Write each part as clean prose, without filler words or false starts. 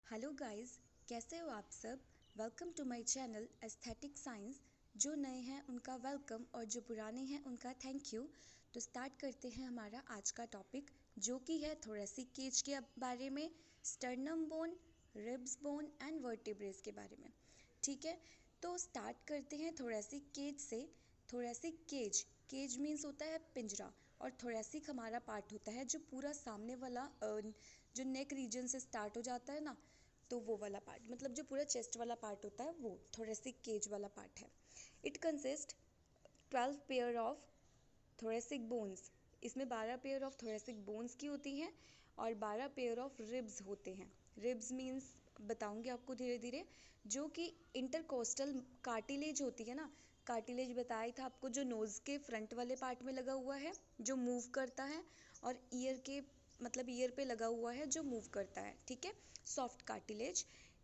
Hello guys, कैसे हो आप सब। Welcome to my channel aesthetic science. जो नए हैं उनका वेलकम और जो पुराने हैं उनका थैंक यू। तो स्टार्ट करते हैं हमारा आज का टॉपिक, जो कि है थोरेसिक केज के बारे में, sternum bone, ribs bone and vertebrae के बारे में। ठीक है, तो स्टार्ट करते हैं थोरेसिक केज से। थोरेसिक केज, केज मीन्स होता है पिंजरा, और थोरेसिक हमारा पार्ट होता है जो पूरा सामने वाला जो नेक रीजन से स्टार्ट हो जाता है ना, तो वो वाला पार्ट, मतलब जो पूरा चेस्ट वाला पार्ट होता है वो थोरेसिक केज वाला पार्ट है। It consist 12 pair of thoracic bones. इसमें 12 पेयर ऑफ थोरेसिक बोन्स की होती हैं और 12 पेयर ऑफ रिब्स होते हैं। रिब्स मीन्स बताऊंगी आपको धीरे धीरे। जो कि इंटरकोस्टल कार्टिलेज होती है ना, कार्टिलेज बताया था आपको, जो नोज़ के फ्रंट वाले पार्ट में लगा हुआ है जो मूव करता है, और ईयर के मतलब ईयर पे लगा हुआ है जो मूव करता है। ठीक है, सॉफ्ट कार्टिलेज।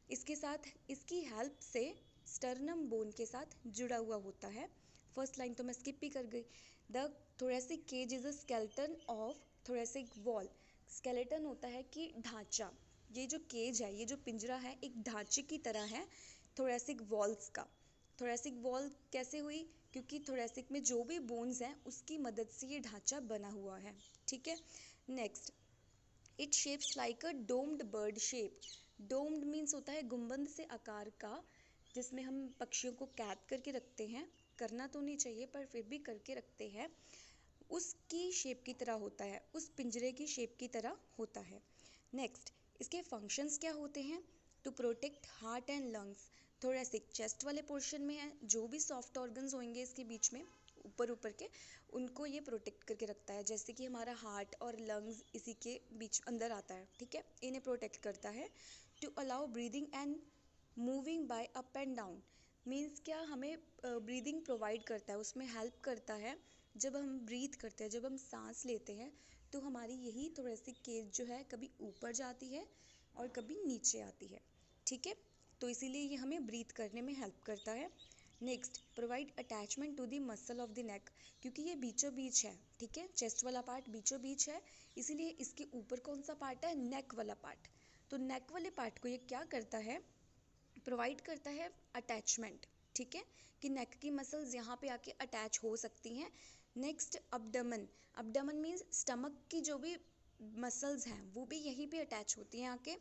इसके साथ इसकी हेल्प से स्टर्नम बोन के साथ जुड़ा हुआ होता है। फर्स्ट लाइन तो मैं स्किप ही कर गई। The thoracic cage is a skeleton of thoracic wall. Skeleton होता है कि ढांचा। ये जो केज है, ये जो पिंजरा है, एक ढांचे की तरह है थोरेसिक वॉल्स का। थोरेसिक वॉल कैसे हुई? क्योंकि थोरेसिक में जो भी बोन्स हैं उसकी मदद से ये ढांचा बना हुआ है। ठीक है, next, it shapes like a doomed bird shape. Doomed means होता है गुंबद से आकार का, जिसमें हम पक्षियों को कैद करके रखते हैं। करना तो नहीं चाहिए पर फिर भी करके रखते हैं। उसकी शेप की तरह होता है, उस पिंजरे की शेप की तरह होता है। नेक्स्ट, इसके फंक्शंस क्या होते हैं? To protect heart and lungs. Thoracic chest वाले पोर्शन में है, जो भी सॉफ्ट ऑर्गन्स होंगे इसके बीच में ऊपर ऊपर के, उनको ये प्रोटेक्ट करके रखता है। जैसे कि हमारा हार्ट और लंग्स इसी के बीच अंदर आता है। ठीक है, इन्हें प्रोटेक्ट करता है। To allow breathing and moving by up and down. Means क्या, हमें ब्रीदिंग प्रोवाइड करता है, उसमें हेल्प करता है। जब हम ब्रीथ करते हैं, जब हम सांस लेते हैं, तो हमारी यही थोरेसिक केज जो है कभी ऊपर जाती है और कभी नीचे आती है। ठीक है, तो इसीलिए ये हमें ब्रीथ करने में हेल्प करता है। Next, provide attachment to the muscle of the neck. क्योंकि ये बीचों बीच है, ठीक है, चेस्ट वाला पार्ट बीचों बीच है, इसीलिए इसके ऊपर कौन सा पार्ट है? नेक वाला पार्ट। तो नेक वाले पार्ट को ये क्या करता है? प्रोवाइड करता है अटैचमेंट। ठीक है, कि नेक की मसल्स यहाँ पे आके अटैच हो सकती हैं। नेक्स्ट, अब्डमन। अब्डमन मीन्स स्टमक की जो भी मसल्स हैं वो भी यहीं पे अटैच होती हैं आके।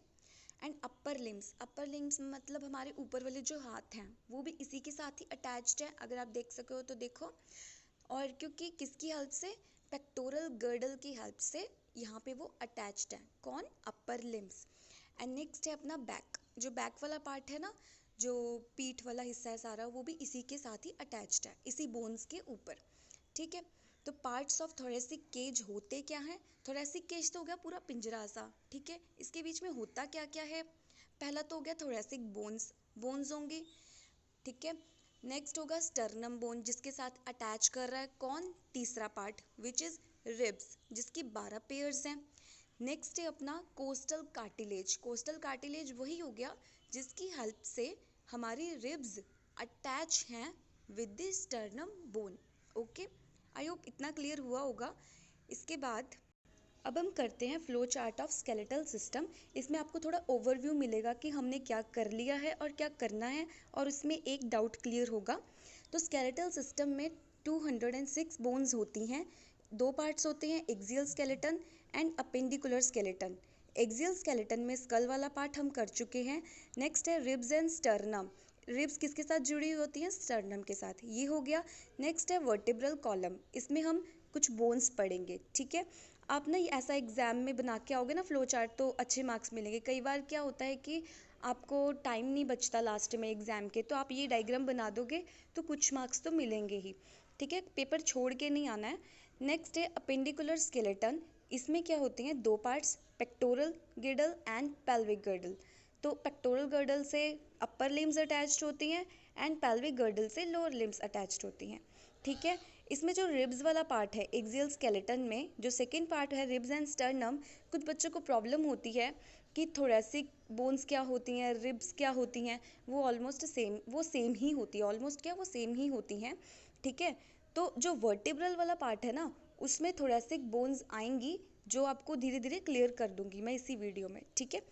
And upper limbs. Upper limbs मतलब हमारे ऊपर वाले जो हाथ हैं वो भी इसी के साथ ही अटैच्ड है, अगर आप देख सको तो देखो। और क्योंकि किसकी हेल्प से? पेक्टोरल गर्डल की हेल्प से यहाँ पे वो अटैच्ड है। कौन? Upper limbs. एंड नेक्स्ट है अपना बैक। जो बैक वाला पार्ट है ना, जो पीठ वाला हिस्सा है सारा, वो भी इसी के साथ ही अटैच्ड है, इसी बोन्स के ऊपर। ठीक है, तो पार्ट्स ऑफ थोरेसिक केज होते क्या हैं? थोरेसिक केज तो हो गया पूरा पिंजरा सा। ठीक है, इसके बीच में होता क्या क्या है? पहला तो हो गया थोरेसिक बोन्स, बोन्स होंगे। ठीक है, नेक्स्ट होगा स्टर्नम बोन, जिसके साथ अटैच कर रहा है कौन? तीसरा पार्ट, विच इज रिब्स, जिसकी 12 पेयर्स हैं। नेक्स्ट है अपना कोस्टल कार्टिलेज। कोस्टल कार्टिलेज वही हो गया जिसकी हेल्प से हमारी रिब्स अटैच हैं with the sternum bone. Okay, I hope इतना क्लियर हुआ होगा। इसके बाद अब हम करते हैं flow chart of skeletal system. इसमें आपको थोड़ा ओवरव्यू मिलेगा कि हमने क्या कर लिया है और क्या करना है, और उसमें एक डाउट क्लियर होगा। तो स्केलेटल सिस्टम में 206 बोन्स होती हैं। दो पार्ट्स होते हैं, axial skeleton and appendicular skeleton. Axial skeleton में स्कल वाला पार्ट हम कर चुके हैं। नेक्स्ट है रिब्स एंड स्टर्नम। रिब्स किसके साथ जुड़ी हुई होती हैं? स्टर्नम के साथ, ये हो गया। नेक्स्ट है वर्टिब्रल कॉलम, इसमें हम कुछ बोन्स पढ़ेंगे। ठीक है, आप ना ऐसा एग्ज़ाम में बना के आओगे ना फ्लो चार्ट, तो अच्छे मार्क्स मिलेंगे। कई बार क्या होता है कि आपको टाइम नहीं बचता लास्ट में एग्ज़ाम के, तो आप ये डायग्राम बना दोगे तो कुछ मार्क्स तो मिलेंगे ही। ठीक है, पेपर छोड़ के नहीं आना है। नेक्स्ट है अपेंडिकुलर स्केलेटन। इसमें क्या होते हैं? दो parts, pectoral गिर्डल and pelvic girdle. तो पेक्टोरल गर्डल से अपर लिम्स अटैच्ड होती हैं एंड पेल्विक गर्डल से लोअर लिम्स अटैच्ड होती हैं। ठीक है, इसमें जो रिब्स वाला पार्ट है एक्सियल स्केलेटन में, जो सेकेंड पार्ट है रिब्स एंड स्टर्नम, कुछ बच्चों को प्रॉब्लम होती है कि थोरेसिक बोन्स क्या होती हैं, रिब्स क्या होती हैं। वो ऑलमोस्ट सेम, वो सेम ही होती है, ऑलमोस्ट क्या, वो सेम ही होती हैं। ठीक है, तो जो वर्टिब्रल वाला पार्ट है ना, उसमें थोरेसिक बोन्स आएंगी, जो आपको धीरे धीरे क्लियर कर दूंगी मैं इसी वीडियो में। ठीक है,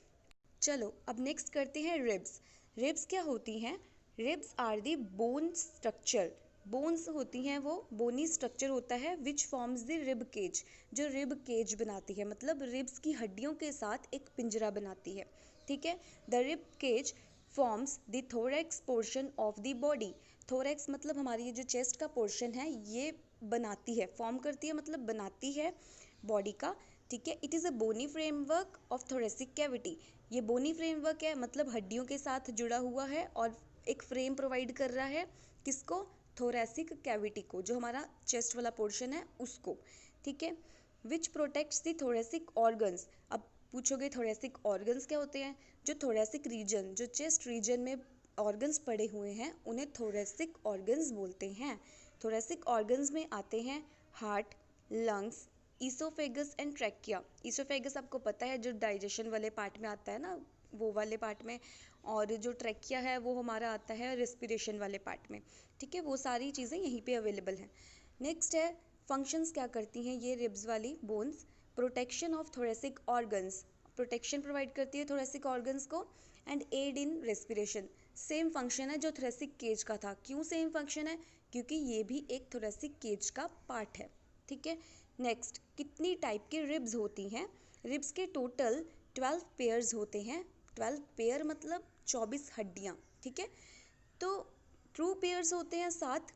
चलो अब नेक्स्ट करते हैं रिब्स। रिब्स क्या होती हैं? Ribs are the bone structure. Bones होती हैं, वो बोनी स्ट्रक्चर होता है which forms the rib cage, जो रिब केज बनाती है, मतलब रिब्स की हड्डियों के साथ एक पिंजरा बनाती है। ठीक है, the rib cage forms the thorax portion of the body. Thorax मतलब हमारी ये जो चेस्ट का पोर्शन है ये बनाती है, फॉर्म करती है मतलब बनाती है बॉडी का। ठीक है, it is a bony framework of thoracic cavity. ये बोनी फ्रेमवर्क है मतलब हड्डियों के साथ जुड़ा हुआ है और एक फ्रेम प्रोवाइड कर रहा है किसको? थोरेसिक कैविटी को, जो हमारा चेस्ट वाला पोर्शन है उसको। ठीक है, विच प्रोटेक्ट्स द थोरेसिक ऑर्गन्स। अब पूछोगे थोरेसिक ऑर्गन्स क्या होते हैं? जो थोरेसिक रीजन, जो चेस्ट रीजन में ऑर्गन्स पड़े हुए हैं उन्हें थोरेसिक ऑर्गन्स बोलते हैं। थोरेसिक ऑर्गन्स में आते हैं heart, lungs, oesophagus and trachea. Oesophagus आपको पता है जो डाइजेशन वाले पार्ट में आता है ना, वो वाले पार्ट में, और जो ट्रैकिया है वो हमारा आता है रेस्पिरेशन वाले पार्ट में। ठीक है, वो सारी चीज़ें यहीं पे अवेलेबल हैं। नेक्स्ट है फंक्शंस क्या करती हैं ये रिब्स वाली bones? Protection of thoracic organs, protection provide करती है थोरेसिक ऑर्गन्स को, and aid in respiration. Same function है जो थोरेसिक केज का था। क्यों सेम फंक्शन है? क्योंकि ये भी एक थोरेसिक केज का पार्ट है। ठीक है, नेक्स्ट कितनी टाइप के रिब्स होती हैं? रिब्स के टोटल 12 पेयर्स होते हैं। 12 पेयर मतलब 24 हड्डियाँ। ठीक है, तो ट्रू पेयर्स होते हैं 7।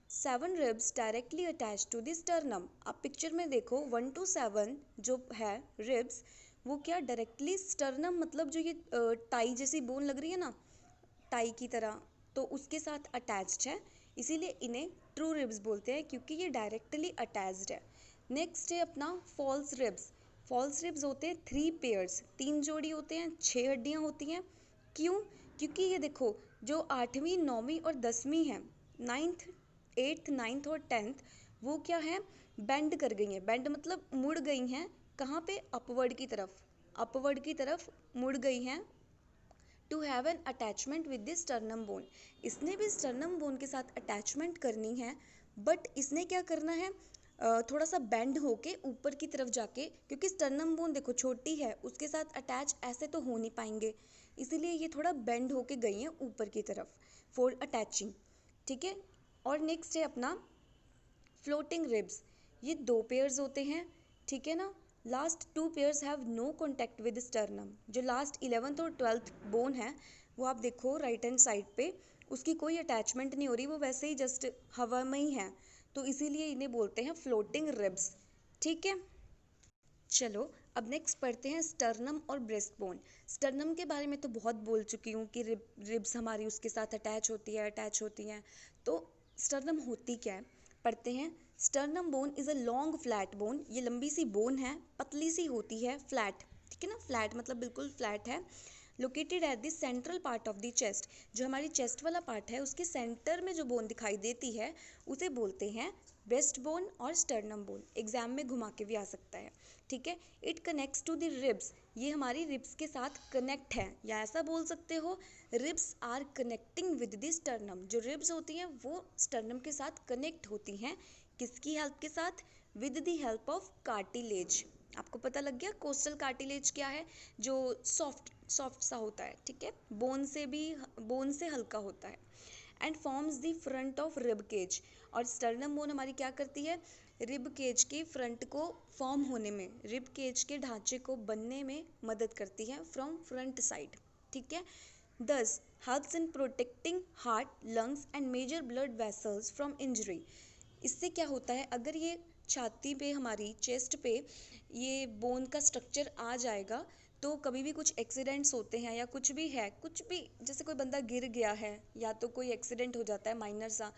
7 ribs directly attach to the sternum. आप पिक्चर में देखो 1 to 7 जो है रिब्स, वो क्या डायरेक्टली स्टर्नम, मतलब जो ये टाई जैसी बोन लग रही है ना, टाई की तरह, तो उसके साथ अटैच्ड है, इसीलिए इन्हें ट्रू रिब्स बोलते हैं क्योंकि ये डायरेक्टली अटैच्ड है। नेक्स्ट है अपना फॉल्स रिब्स। फॉल्स रिब्स होते हैं 3 पेयर्स, 3 जोड़ी होते हैं, 6 हड्डियाँ होती हैं। क्यों? क्योंकि ये देखो जो 8वीं 9वीं और 10वीं है, 9th 8th 9th और 10th, वो क्या है? बेंड कर गई हैं। बेंड मतलब मुड़ गई हैं। कहाँ पे? अपवर्ड की तरफ, अपवर्ड की तरफ मुड़ गई हैं to have an attachment with the sternum bone. इसने भी स्टर्नम बोन के साथ अटैचमेंट करनी है, बट इसने क्या करना है? थोड़ा सा बेंड होके ऊपर की तरफ जाके, क्योंकि स्टर्नम बोन देखो छोटी है, उसके साथ अटैच ऐसे तो हो नहीं पाएंगे, इसीलिए ये थोड़ा बेंड होके गई हैं ऊपर की तरफ फॉर अटैचिंग। ठीक है, और नेक्स्ट है अपना फ्लोटिंग रिब्स। ये 2 पेयर्स होते हैं। ठीक है ना, last 2 pairs have no contact with sternum. जो लास्ट 11th और 12th बोन है वो आप देखो राइट हैंड साइड पे, उसकी कोई अटैचमेंट नहीं हो रही, वो वैसे ही जस्ट हवा में ही है, तो इसीलिए इन्हें बोलते हैं फ्लोटिंग रिब्स। ठीक है, चलो अब नेक्स्ट पढ़ते हैं स्टर्नम और ब्रेस्ट बोन। स्टर्नम के बारे में तो बहुत बोल चुकी हूँ कि रिब्स हमारी उसके साथ अटैच होती हैं। तो स्टर्नम होती क्या है, पढ़ते हैं। Sternum bone is a long flat bone. ये लंबी सी बोन है, पतली सी होती है, फ्लैट। ठीक है ना, फ्लैट मतलब बिल्कुल फ्लैट है। Located at the central part of the chest. जो हमारी चेस्ट वाला पार्ट है उसके सेंटर में जो बोन दिखाई देती है उसे बोलते हैं ब्रेस्ट बोन और स्टर्नम बोन। एग्जाम में घुमा के भी आ सकता है। ठीक है, it connects to the ribs. ये हमारी रिब्स के साथ कनेक्ट है, या ऐसा बोल सकते हो ribs are connecting with the sternum. जो रिब्स होती हैं वो स्टर्नम के साथ कनेक्ट होती हैं, किसकी हेल्प के साथ? With the help of cartilage. आपको पता लग गया कोस्टल कार्टिलेज क्या है? जो सॉफ्ट सॉफ्ट सा होता है। ठीक है, बोन से हल्का होता है। And forms the front of rib cage. और स्टर्नम बोन हमारी क्या करती है? रिब केज के फ्रंट को फॉर्म होने में, रिब केज के ढांचे को बनने में मदद करती है फ्रॉम फ्रंट साइड। ठीक है, this helps in protecting heart, lungs and major blood vessels from injury. इससे क्या होता है, अगर ये छाती पे हमारी चेस्ट पे ये बोन का स्ट्रक्चर आ जाएगा तो कभी भी कुछ एक्सीडेंट्स होते हैं या कुछ भी है, कुछ भी, जैसे कोई बंदा गिर गया है या तो कोई एक्सीडेंट हो जाता है माइनर सा,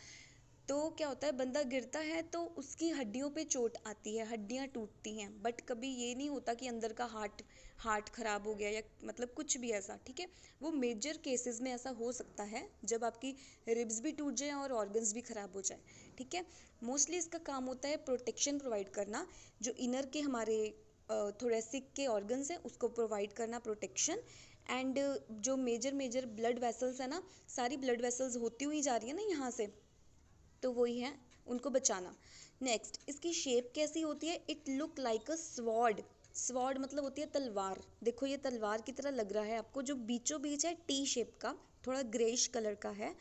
तो क्या होता है बंदा गिरता है तो उसकी हड्डियों पे चोट आती है, हड्डियां टूटती हैं, बट कभी ये नहीं होता कि अंदर का हार्ट खराब हो गया या मतलब कुछ भी ऐसा। ठीक है, वो मेजर केसेस में ऐसा हो सकता है जब आपकी रिब्स भी टूट जाए और ऑर्गन्स भी खराब हो जाए। ठीक है, मोस्टली इसका काम होता है प्रोटेक्शन प्रोवाइड करना, जो इनर के हमारे थोरेसिक के ऑर्गन्स हैं उसको प्रोवाइड करना प्रोटेक्शन। एंड जो मेजर ब्लड वेसल्स है ना, सारी ब्लड वेसल्स होती हुई जा रही है ना यहाँ से, तो वही है, उनको बचाना। नेक्स्ट, इसकी शेप कैसी होती है? It look like a sword. Sword मतलब होती है तलवार। देखो ये तलवार की तरह लग रहा है आपको, जो बीचों बीच है टी शेप का, थोड़ा ग्रेइश कलर का है।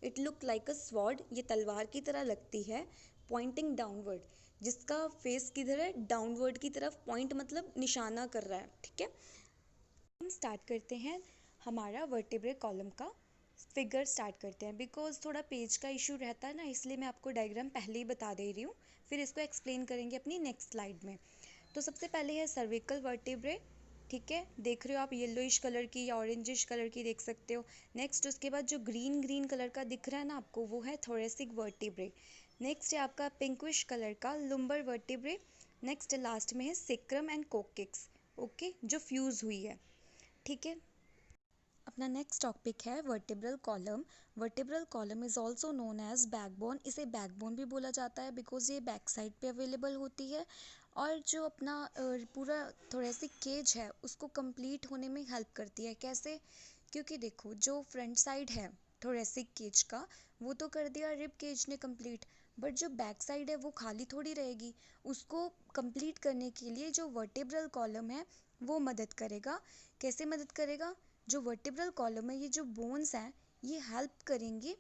It look like a sword, ये तलवार की तरह लगती है। पॉइंटिंग डाउनवर्ड, जिसका फेस किधर है, डाउनवर्ड की तरफ, पॉइंट मतलब निशाना कर रहा है, ठीक है। हम स्टार्ट करते हैं हमारा वर्टेब्रे कॉलम का फिगर स्टार्ट करते हैं। बिकॉज थोड़ा पेज का इशू रहता है ना, इसलिए मैं आपको डायग्राम पहले ही बता दे रही हूँ, फिर इसको एक्सप्लेन करेंगे अपनी नेक्स्ट स्लाइड में। तो सबसे पहले है सर्विकल वर्टेब्रे, ठीक है, देख रहे हो आप, येलोइश कलर की या ऑरेंजिश कलर की देख सकते हो। नेक्स्ट उसके बाद जो ग्रीन ग्रीन कलर का दिख रहा है ना आपको, वो है थोरेसिक वर्टेब्रे। नेक्स्ट है आपका पिंकविश कलर का लुम्बर वर्टेब्रे। नेक्स्ट लास्ट में है सेक्रम एंड कोक्सिक्स, ओके, जो फ्यूज हुई है, ठीक है। अपना नेक्स्ट टॉपिक है vertebral column. Vertebral column is also known as backbone. इसे बैकबोन भी बोला जाता है बिकॉज ये बैक साइड पे अवेलेबल होती है, और जो अपना पूरा थोरेसिक केज है उसको कंप्लीट होने में हेल्प करती है। कैसे? क्योंकि देखो जो फ्रंट साइड है थोरेसिक केज का, वो तो कर दिया रिब केज ने कंप्लीट, बट जो बैक साइड है वो खाली थोड़ी रहेगी। उसको कंप्लीट करने के लिए जो वर्टेब्रल कॉलम है वो मदद करेगा। कैसे मदद करेगा? जो वर्टेब्रल कॉलम है, ये जो बोन्स हैं, ये हेल्प करेंगे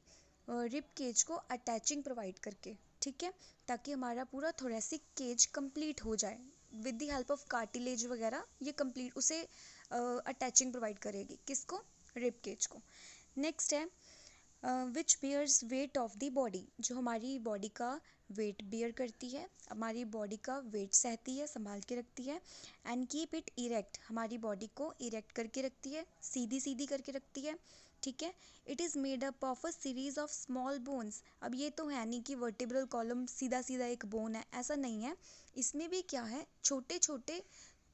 रिब केज को अटैचिंग प्रोवाइड करके, ठीक है, ताकि हमारा पूरा थोरेसिक केज कंप्लीट हो जाए। With the help of cartilage वगैरह ये कंप्लीट उसे अटैचिंग प्रोवाइड करेगी, किसको? रिब केज को। नेक्स्ट है which bears weight of the body, जो हमारी बॉडी का वेट बियर करती है, हमारी बॉडी का वेट सहती है, संभाल के रखती है। एंड कीप इट इरेक्ट, हमारी बॉडी को इरेक्ट करके रखती है, सीधी सीधी करके रखती है, ठीक है। It is made up of a series of small bones. अब ये तो है नहीं कि वर्टेब्रल कॉलम सीधा सीधा एक बोन है, ऐसा नहीं है। इसमें भी क्या है, छोटे छोटे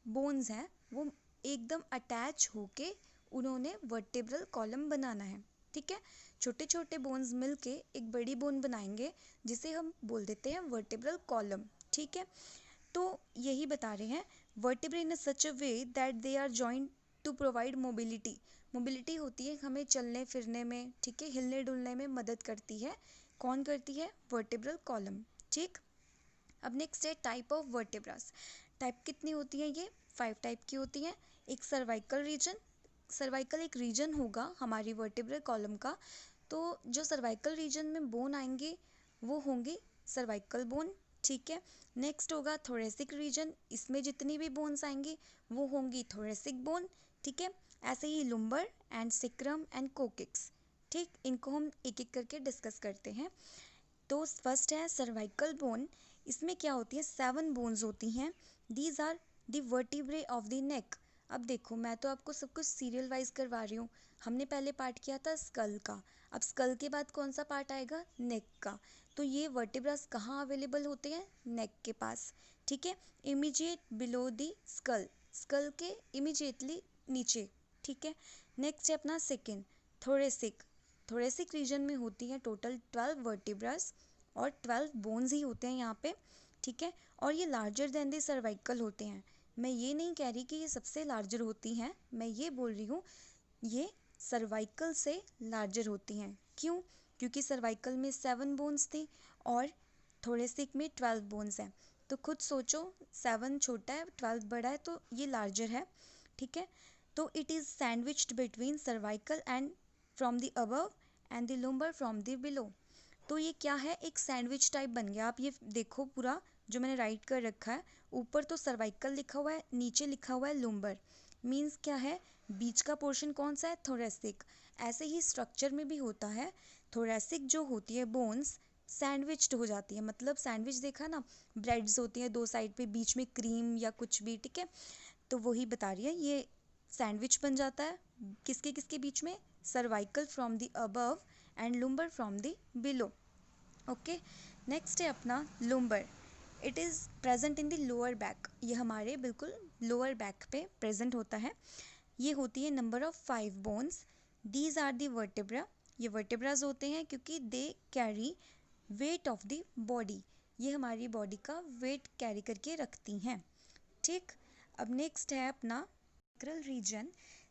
बोन्स हैं, वो एकदम अटैच होके उन्होंने वर्टेब्रल कॉलम बनाना है, ठीक है। छोटे छोटे बोन्स मिलके एक बड़ी बोन बनाएंगे, जिसे हम बोल देते हैं वर्टेब्रल कॉलम, ठीक है। तो यही बता रहे हैं, vertebrae in such a way that they are joint to provide mobility. Mobility होती है हमें चलने फिरने में, ठीक है, हिलने डुलने में मदद करती है। कौन करती है? वर्टेब्रल कॉलम, ठीक। अब नेक्स्ट है टाइप ऑफ वर्टेब्रास। टाइप कितनी होती है? ये 5 टाइप की होती हैं। एक सर्वाइकल रीजन, सर्वाइकल एक रीजन होगा हमारी वर्टेब्रल कॉलम का, तो जो सर्वाइकल रीजन में बोन आएंगे वो होंगे सर्वाइकल बोन, ठीक है। नेक्स्ट होगा थोरेसिक रीजन, इसमें जितनी भी बोन्स आएंगी वो होंगी थोरेसिक बोन, ठीक है। ऐसे ही लुम्बर एंड सिक्रम एंड कोकिक्स, ठीक, इनको हम एक एक करके डिस्कस करते हैं। तो फर्स्ट है सर्वाइकल बोन। इसमें क्या होती है? 7 बोन्स होती हैं। These are the vertebrae of the neck. अब देखो मैं तो आपको सब कुछ सीरियल वाइज करवा रही हूँ। हमने पहले पार्ट किया था स्कल का, अब स्कल के बाद कौन सा पार्ट आएगा? नेक का। तो ये वर्टिब्रास कहाँ अवेलेबल होते हैं? नेक के पास, ठीक है, immediate below the skull, skull के इमीडिएटली नीचे, ठीक है। नेक्स्ट है अपना सेकेंड थोरेसिक। थोरेसिक रीजन में होती है टोटल 12 वर्टिब्रास और 12 बोन्स ही होते हैं यहाँ पे, ठीक है। और ये लार्जर देन द सर्वाइकल होते हैं। मैं ये नहीं कह रही कि ये सबसे लार्जर होती हैं, मैं ये बोल रही हूँ ये सर्वाइकल से लार्जर होती हैं। क्यों? क्योंकि सर्वाइकल में 7 बोन्स थी और थोरेसिक में 12 बोन्स हैं। तो खुद सोचो, 7 छोटा है, 12 बड़ा है, तो ये लार्जर है, ठीक है। तो it is sandwiched between cervical and from the above and the lumbar from the below. तो ये क्या है? एक सैंडविच टाइप बन गया। आप ये देखो पूरा जो मैंने राइट कर रखा है, ऊपर तो सर्वाइकल लिखा हुआ है, नीचे लिखा हुआ है लुम्बर। मीन्स क्या है? बीच का पोर्शन कौन सा है? थोरेसिक। ऐसे ही स्ट्रक्चर में भी होता है, थोरेसिक जो होती है बोन्स सैंडविच्ड हो जाती है। मतलब सैंडविच देखा ना, ब्रेड्स होती हैं दो साइड पे, बीच में क्रीम या कुछ भी, ठीक है। तो वही बता रही है, ये सैंडविच बन जाता है किसके किसके बीच में? Cervical from the above and lumbar from the below, okay. Next है अपना lumbar. It is present in the lower back, ये हमारे बिल्कुल लोअर बैक पे प्रेजेंट होता है। ये होती है number of 5 bones. These are the vertebra, ये वर्टेब्राज होते हैं क्योंकि they carry weight of the body, ये हमारी बॉडी का वेट कैरी करके रखती हैं, ठीक। अब नेक्स्ट है अपना सैक्रल रीजन।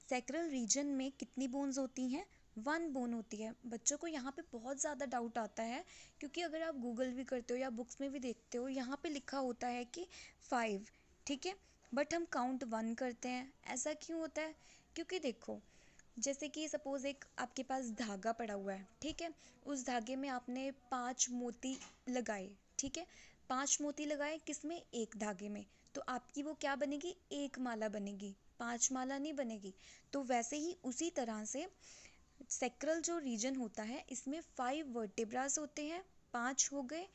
सैक्रल रीजन में कितनी बोन्स होती हैं? 1 बोन होती है। बच्चों को यहाँ पे बहुत ज़्यादा डाउट आता है, क्योंकि अगर आप गूगल भी करते हो या बुक्स में भी देखते हो, यहाँ पे लिखा होता है कि 5, ठीक है, बट हम काउंट 1 करते हैं। ऐसा क्यों होता है? क्योंकि देखो, जैसे कि सपोज़ एक आपके पास धागा पड़ा हुआ है, ठीक है। उस धागे में आपने 5 मोती लगाए, ठीक है। 5 मोती लगाए किसमें? एक धागे में। तो आपकी वो क्या बनेगी? एक माला बनेगी, 5 माला नहीं बनेगी। तो वैसे ही उसी तरह से सेक्रल जो रीजन होता है इसमें 5 वर्टेब्रास होते हैं, 5 हो गए,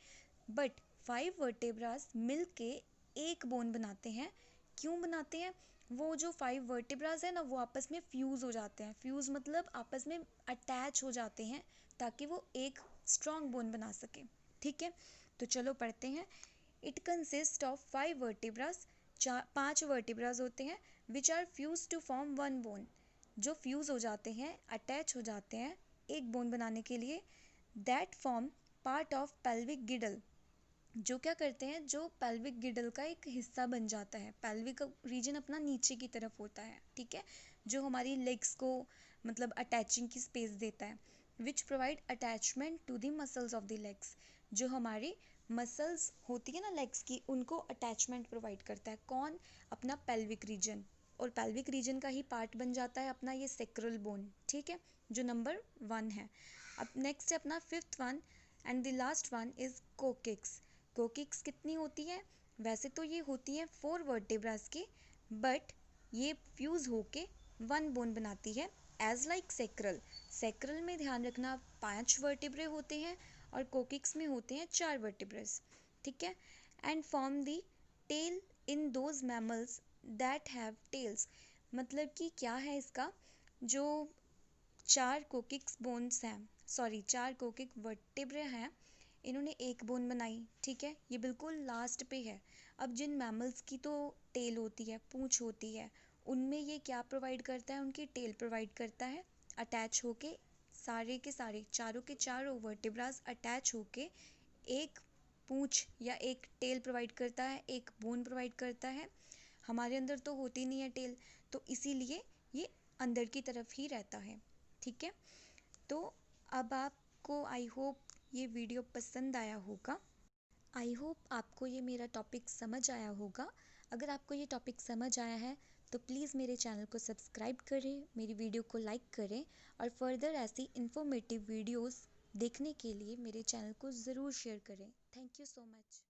बट 5 वर्टेब्रास मिल के एक बोन बनाते हैं। क्यों बनाते हैं? वो जो 5 वर्टेब्रास है ना, वो आपस में फ्यूज़ हो जाते हैं। फ्यूज़ मतलब आपस में अटैच हो जाते हैं ताकि वो एक स्ट्रॉन्ग बोन बना सके, ठीक है। तो चलो पढ़ते हैं। It consist of 5 vertebras, 5 vertebras होते हैं, which are fuse to form one bone, जो फ्यूज़ हो जाते हैं, अटैच हो जाते हैं एक बोन बनाने के लिए। That form part of pelvic girdle, जो क्या करते हैं, जो पेल्विक गिडल का एक हिस्सा बन जाता है। पेल्विक रीजन अपना नीचे की तरफ होता है, ठीक है, जो हमारी लेग्स को मतलब अटैचिंग की स्पेस देता है। Which provide attachment to the muscles of the legs, जो हमारी मसल्स होती है ना लेग्स की, उनको अटैचमेंट प्रोवाइड करता है। कौन? अपना पेल्विक रीजन। और पेल्विक रीजन का ही पार्ट बन जाता है अपना ये सेक्रल बोन, ठीक है, जो नंबर 1 है। अब नेक्स्ट है अपना 5th one and the last one is coccyx. Coccyx कितनी होती है? वैसे तो ये होती है 4 वर्टेब्रास की, बट ये फ्यूज़ होके 1 बोन बनाती है एज लाइक सेक्रल। सेक्रल में ध्यान रखना 5 वर्टेब्रे होते हैं और कोकिक्स में होते हैं 4 वर्टेब्रेस, ठीक है। And form the tail in those mammals that have tails, मतलब कि क्या है इसका, जो 4 कोकिक्स बोन्स हैं, सॉरी 4 कोकिक वर्टेब्रे हैं, इन्होंने एक बोन बनाई, ठीक है। ये बिल्कुल लास्ट पे है। अब जिन मैमल्स की तो टेल होती है, पूंछ होती है, उनमें ये क्या प्रोवाइड करता है? उनकी टेल प्रोवाइड करता है, अटैच होके सारे के सारे, चारों के चारों वर्टेब्रास अटैच होके एक पूंछ या एक टेल प्रोवाइड करता है, एक बोन प्रोवाइड करता है। हमारे अंदर तो होती नहीं है टेल, तो इसीलिए ये अंदर की तरफ ही रहता है, ठीक है। तो अब आपको आई होप ये वीडियो पसंद आया होगा। आई होप आपको ये मेरा टॉपिक समझ आया होगा। अगर आपको ये टॉपिक समझ आया है तो प्लीज़ मेरे चैनल को सब्सक्राइब करें, मेरी वीडियो को लाइक करें और फर्दर ऐसी इन्फॉर्मेटिव वीडियोस देखने के लिए मेरे चैनल को ज़रूर शेयर करें। Thank you so much.